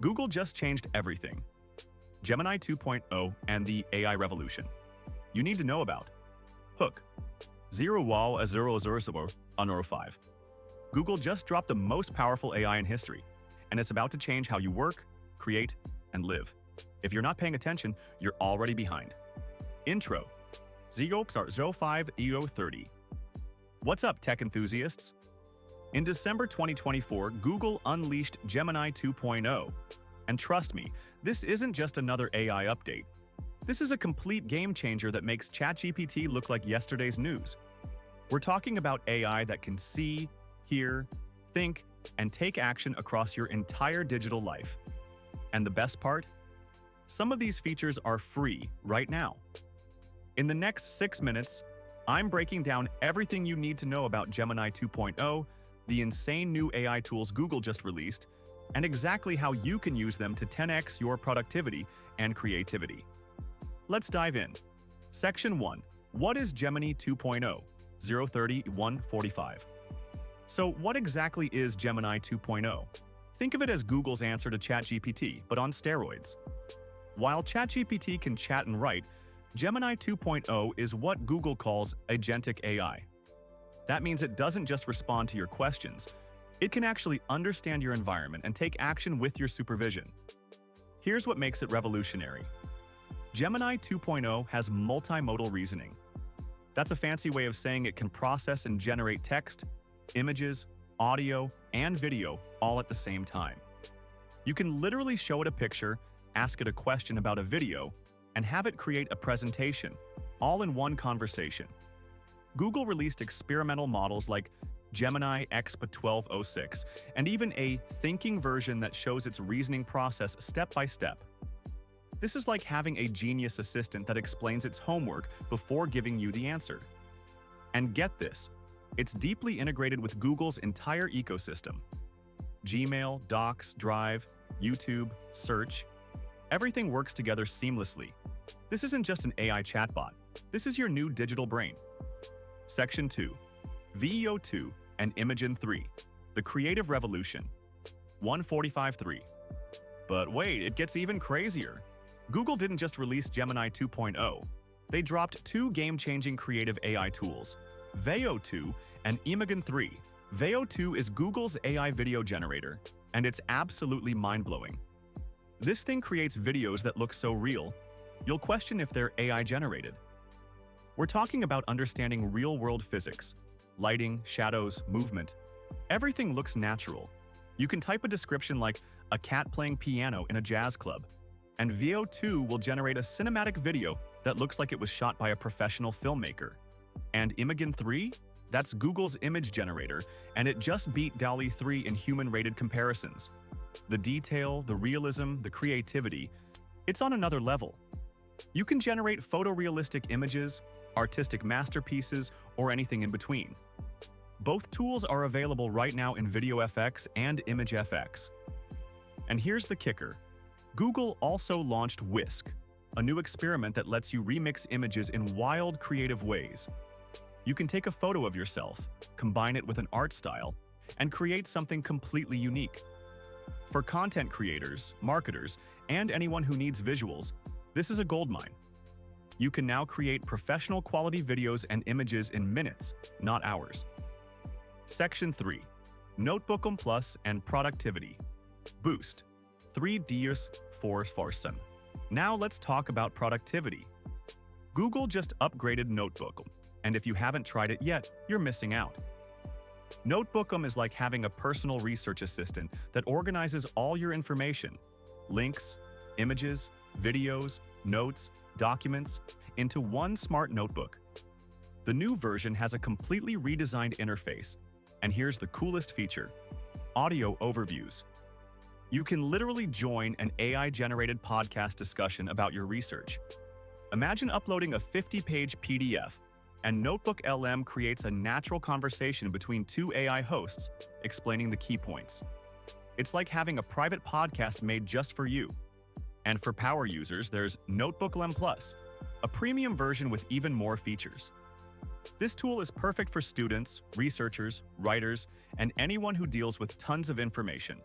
Google just changed everything. Gemini 2.0 and the AI revolution. You need to know about. Hook. 0.005. Google just dropped the most powerful AI in history, and it's about to change how you work, create, and live. If you're not paying attention, you're already behind. Intro. 0.05 What's up, tech enthusiasts? In December 2024, Google unleashed Gemini 2.0. And trust me, this isn't just another AI update. This is a complete game changer that makes ChatGPT look like yesterday's news. We're talking about AI that can see, hear, think, and take action across your entire digital life. And the best part? Some of these features are free right now. In the next 6 minutes, I'm breaking down everything you need to know about Gemini 2.0, the insane new AI tools Google just released, and exactly how you can use them to 10x your productivity and creativity. Let's dive in. Section 1. What is Gemini 2.0? 030-145. So what exactly is Gemini 2.0? Think of it as Google's answer to ChatGPT, but on steroids. While ChatGPT can chat and write, Gemini 2.0 is what Google calls Agentic AI. That means it doesn't just respond to your questions. It can actually understand your environment and take action with your supervision. Here's what makes it revolutionary. Gemini 2.0 has multimodal reasoning. That's a fancy way of saying it can process and generate text, images, audio, and video all at the same time. You can literally show it a picture, ask it a question about a video, and have it create a presentation, all in one conversation. Google released experimental models like Gemini Exp 1206, and even a thinking version that shows its reasoning process step by step. This is like having a genius assistant that explains its homework before giving you the answer. And get this, it's deeply integrated with Google's entire ecosystem. Gmail, Docs, Drive, YouTube, Search, everything works together seamlessly. This isn't just an AI chatbot. This is your new digital brain. Section 2. VEO2 and Imagen 3. The Creative Revolution. 145.3. But wait, it gets even crazier. Google didn't just release Gemini 2.0. They dropped 2 game-changing creative AI tools, VEO2 and Imagen 3. VEO2 is Google's AI video generator, and it's absolutely mind-blowing. This thing creates videos that look so real, you'll question if they're AI generated. We're talking about understanding real-world physics, lighting, shadows, movement. Everything looks natural. You can type a description like a cat playing piano in a jazz club, and VEO2 will generate a cinematic video that looks like it was shot by a professional filmmaker. And Imagen 3? That's Google's image generator, and it just beat DALL-E 3 in human-rated comparisons. The detail, the realism, the creativity, it's on another level. You can generate photorealistic images, artistic masterpieces, or anything in between. Both tools are available right now in VideoFX and ImageFX. And here's the kicker. Google also launched Whisk, a new experiment that lets you remix images in wild, creative ways. You can take a photo of yourself, combine it with an art style, and create something completely unique. For content creators, marketers, and anyone who needs visuals, this is a goldmine. You can now create professional quality videos and images in minutes, not hours. Section 3. NotebookLM Plus and Productivity. Boost. 3 dias for Farsen. Now let's talk about productivity. Google just upgraded NotebookLM, and if you haven't tried it yet, you're missing out. NotebookLM is like having a personal research assistant that organizes all your information, links, images, videos, notes, documents, into one smart notebook. The new version has a completely redesigned interface, and here's the coolest feature: audio overviews. You can literally join an AI-generated podcast discussion about your research. Imagine uploading a 50-page PDF, and NotebookLM creates a natural conversation between 2 AI hosts, explaining the key points. It's like having a private podcast made just for you. And for power users, there's NotebookLM Plus, a premium version with even more features. This tool is perfect for students, researchers, writers, and anyone who deals with tons of information.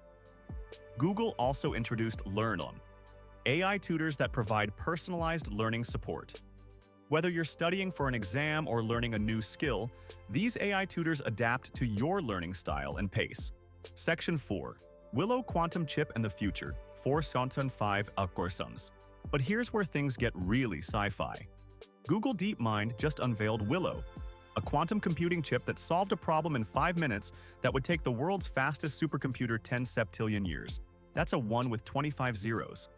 Google also introduced LearnLM, AI tutors that provide personalized learning support. Whether you're studying for an exam or learning a new skill, these AI tutors adapt to your learning style and pace. Section 4. Willow Quantum Chip and the Future, 4.5 algorithms. But here's where things get really sci-fi. Google DeepMind just unveiled Willow, a quantum computing chip that solved a problem in 5 minutes that would take the world's fastest supercomputer 10 septillion years. That's a 1 with 25 zeros.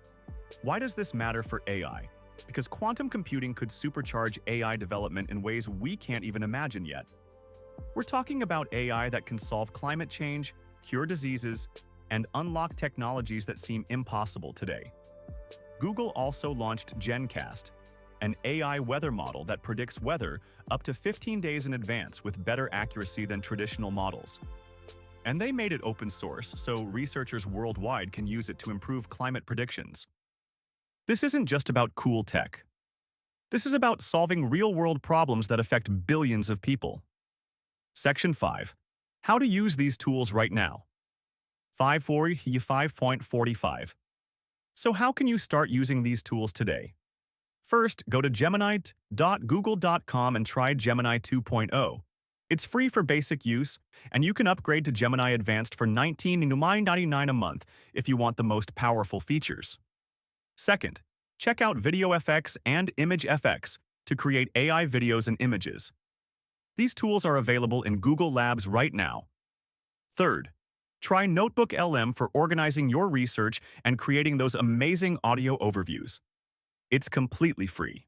Why does this matter for AI? Because quantum computing could supercharge AI development in ways we can't even imagine yet. We're talking about AI that can solve climate change, cure diseases, and unlock technologies that seem impossible today. Google also launched GenCast, an AI weather model that predicts weather up to 15 days in advance with better accuracy than traditional models. And they made it open source, so researchers worldwide can use it to improve climate predictions. This isn't just about cool tech. This is about solving real-world problems that affect billions of people. Section 5. How to use these tools right now. 5.45. So how can you start using these tools today? First, go to Gemini.google.com and try Gemini 2.0. It's free for basic use, and you can upgrade to Gemini Advanced for $19.99 a month if you want the most powerful features. Second, check out VideoFX and ImageFX to create AI videos and images. These tools are available in Google Labs right now. Third, try NotebookLM for organizing your research and creating those amazing audio overviews. It's completely free.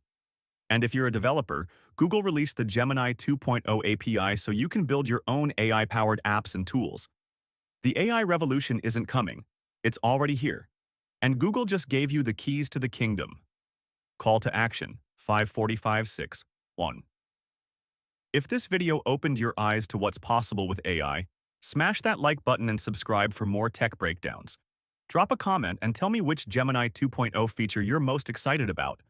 And if you're a developer, Google released the Gemini 2.0 API so you can build your own AI-powered apps and tools. The AI revolution isn't coming. It's already here. And Google just gave you the keys to the kingdom. Call to action, 5.45.6.1. If this video opened your eyes to what's possible with AI, smash that like button and subscribe for more tech breakdowns. Drop a comment and tell me which Gemini 2.0 feature you're most excited about.